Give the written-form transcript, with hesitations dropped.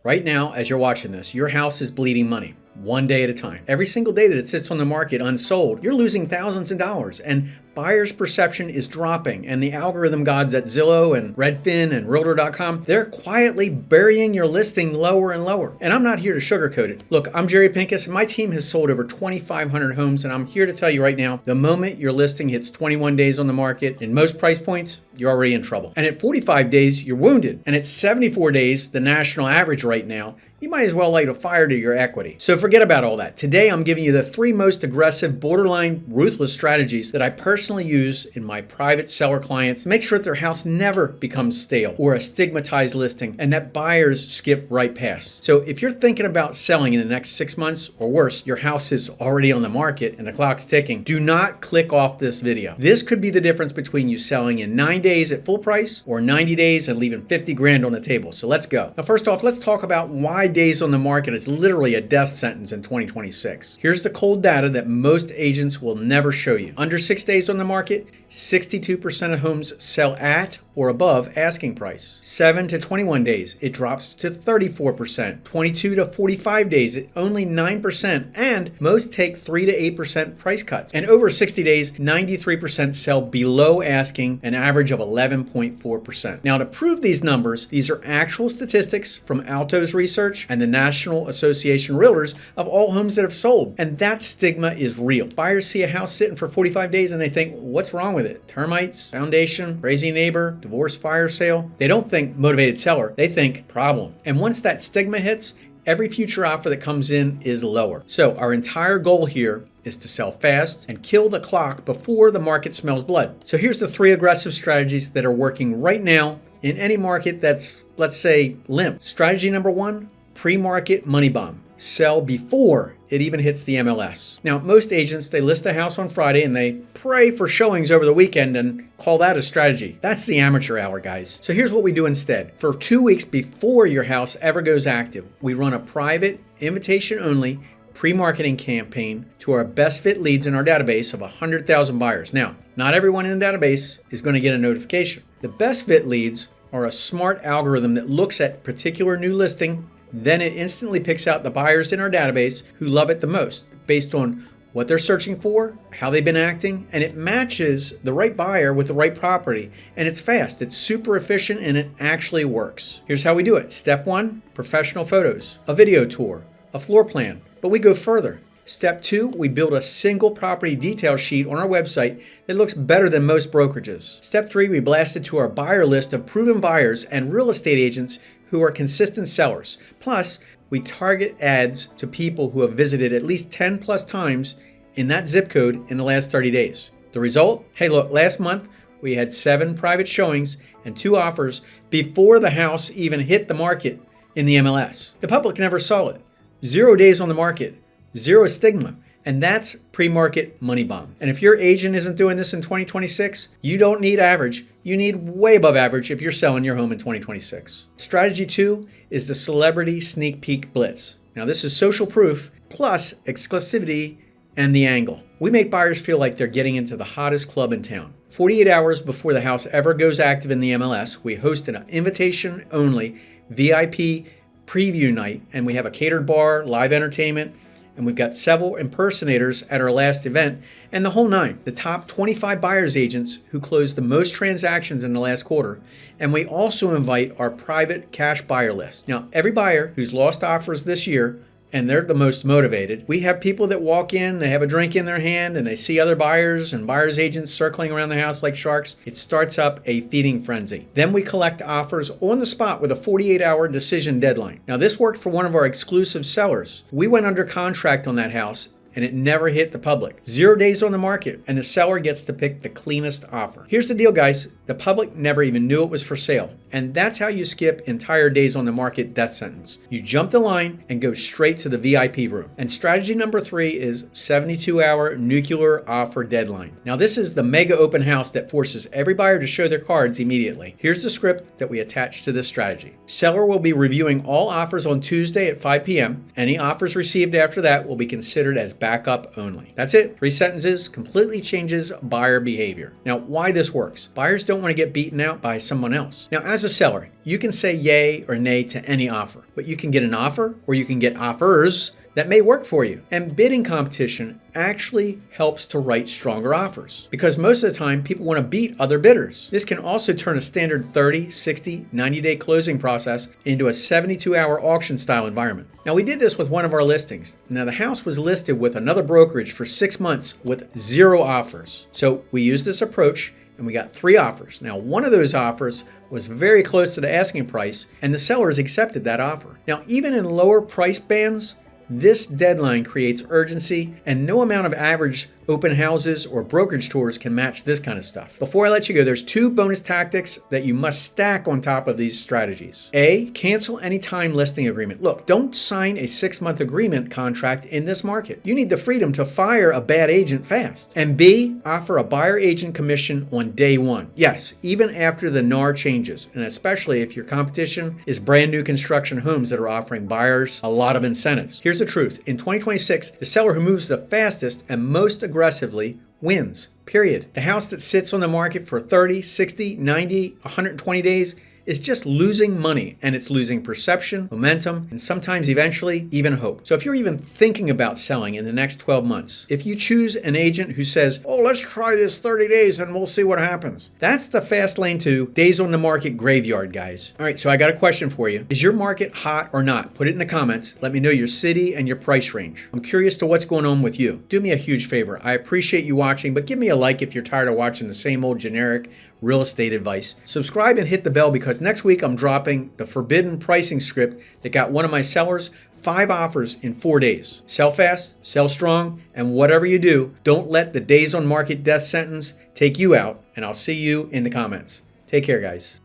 Right now, as you're watching this, your house is bleeding money, one day at a time. Every single day that it sits on the market unsold, you're losing thousands of dollars, and buyers' perception is dropping, and the algorithm gods at Zillow and Redfin and Realtor.com, they're quietly burying your listing lower and lower. And I'm not here to sugarcoat it. Look, I'm Jerry Pinkas, and my team has sold over 2,500 homes, and I'm here to tell you right now, the moment your listing hits 21 days on the market, in most price points, you're already in trouble. And at 45 days, you're wounded. And at 74 days, the national average right now, you might as well light a fire to your equity. So forget about all that. Today, I'm giving you the 3 most aggressive, borderline ruthless strategies that I personally use in my private seller clients to make sure that their house never becomes stale or a stigmatized listing and that buyers skip right past. So if you're thinking about selling in the next 6 months or worse, your house is already on the market and the clock's ticking, do not click off this video. This could be the difference between you selling in 9 days at full price or 90 days and leaving 50 grand on the table. So let's go. Now, first off, let's talk about why days on the market is literally a death sentence in 2026. Here's the cold data that most agents will never show you. Under 6 days on the market, 62% of homes sell at or above asking price. 7 to 21 days, it drops to 34%. 22 to 45 days, only 9%, and most take 3 to 8% price cuts. And over 60 days, 93% sell below asking, an average of 11.4%. Now, to prove these numbers, these are actual statistics from Alto's research and the National Association of Realtors of all homes that have sold. And that stigma is real. Buyers see a house sitting for 45 days and they think, what's wrong with it? Termites, foundation, crazy neighbor, divorce, fire sale. They don't think motivated seller, they think problem. And once that stigma hits, every future offer that comes in is lower. So our entire goal here is to sell fast and kill the clock before the market smells blood. So here's the 3 aggressive strategies that are working right now in any market that's, let's say, limp. Strategy number 1, pre-market money bomb. Sell before it even hits the MLS. Now, most agents, they list a house on Friday and they pray for showings over the weekend and call that a strategy. That's the amateur hour, guys. So here's what we do instead. For 2 weeks before your house ever goes active, we run a private, invitation-only, pre-marketing campaign to our best fit leads in our database of 100,000 buyers. Now, not everyone in the database is going to get a notification. The best fit leads are a smart algorithm that looks at particular new listing, then it instantly picks out the buyers in our database who love it the most based on what they're searching for, how they've been acting, and it matches the right buyer with the right property. And it's fast, it's super efficient, and it actually works. Here's how we do it. Step 1, professional photos, a video tour, a floor plan. But we go further. Step 2, we build a single property detail sheet on our website that looks better than most brokerages. Step 3, we blast it to our buyer list of proven buyers and real estate agents who are consistent sellers. Plus, we target ads to people who have visited at least 10 plus times in that zip code in the last 30 days. The result? Hey, look, last month we had 7 private showings and 2 offers before the house even hit the market in the MLS. The public never saw it. 0 days on the market, 0 stigma. And that's pre-market money bomb. And if your agent isn't doing this in 2026, you don't need average. You need way above average if you're selling your home in 2026. Strategy 2 is the celebrity sneak peek blitz. Now, this is social proof plus exclusivity and the angle. We make buyers feel like they're getting into the hottest club in town. 48 hours before the house ever goes active in the MLS, we host an invitation-only VIP preview night, and we have a catered bar, live entertainment, and we've got several impersonators at our last event, and the whole 9. The top 25 buyers agents who closed the most transactions in the last quarter, and we also invite our private cash buyer list. Now, every buyer who's lost offers this year, and they're the most motivated, we have people that walk in, they have a drink in their hand, and they see other buyers and buyers agents circling around the house like sharks. It starts up a feeding frenzy. Then we collect offers on the spot with a 48-hour decision deadline. Now, this worked for one of our exclusive sellers. We went under contract on that house and it never hit the public. 0 days on the market, and the seller gets to pick the cleanest offer. Here's the deal, guys. The public never even knew it was for sale. And that's how you skip entire days on the market death sentence. You jump the line and go straight to the VIP room. And strategy number 3 is 72-hour nuclear offer deadline. Now, this is the mega open house that forces every buyer to show their cards immediately. Here's the script that we attach to this strategy. Seller will be reviewing all offers on Tuesday at 5 p.m. Any offers received after that will be considered as backup only. That's it. 3 sentences, completely changes buyer behavior. Now, why this works? Buyers don't want to get beaten out by someone else. Now, as a seller, you can say yay or nay to any offer, but you can get an offer or you can get offers that may work for you. And bidding competition actually helps to write stronger offers because most of the time people want to beat other bidders. This can also turn a standard 30, 60, 90-day closing process into a 72-hour auction style environment. Now we did this with one of our listings. Now the house was listed with another brokerage for 6 months with 0 offers. So we used this approach and we got 3 offers. Now one of those offers was very close to the asking price and the sellers accepted that offer. Now even in lower price bands, this deadline creates urgency, and no amount of average open houses or brokerage tours can match this kind of stuff. Before I let you go, there's 2 bonus tactics that you must stack on top of these strategies. A, cancel any time listing agreement. Look, don't sign a 6-month agreement contract in this market. You need the freedom to fire a bad agent fast. And B, offer a buyer agent commission on day 1. Yes, even after the NAR changes, and especially if your competition is brand new construction homes that are offering buyers a lot of incentives. Here's the truth. In 2026, the seller who moves the fastest and most aggressively wins, period. The house that sits on the market for 30, 60, 90, 120 days is just losing money, and it's losing perception, momentum, and sometimes eventually even hope. So if you're even thinking about selling in the next 12 months, if you choose an agent who says, oh, let's try this 30 days and we'll see what happens, that's the fast lane to days on the market graveyard, guys. All right, so I got a question for you. Is your market hot or not? Put it in the comments. Let me know your city and your price range. I'm curious to what's going on with you. Do me a huge favor. I appreciate you watching, but give me a like if you're tired of watching the same old generic real estate advice. Subscribe and hit the bell because next week I'm dropping the forbidden pricing script that got one of my sellers 5 offers in 4 days. Sell fast, sell strong, and whatever you do, don't let the days on market death sentence take you out, and I'll see you in the comments. Take care, guys.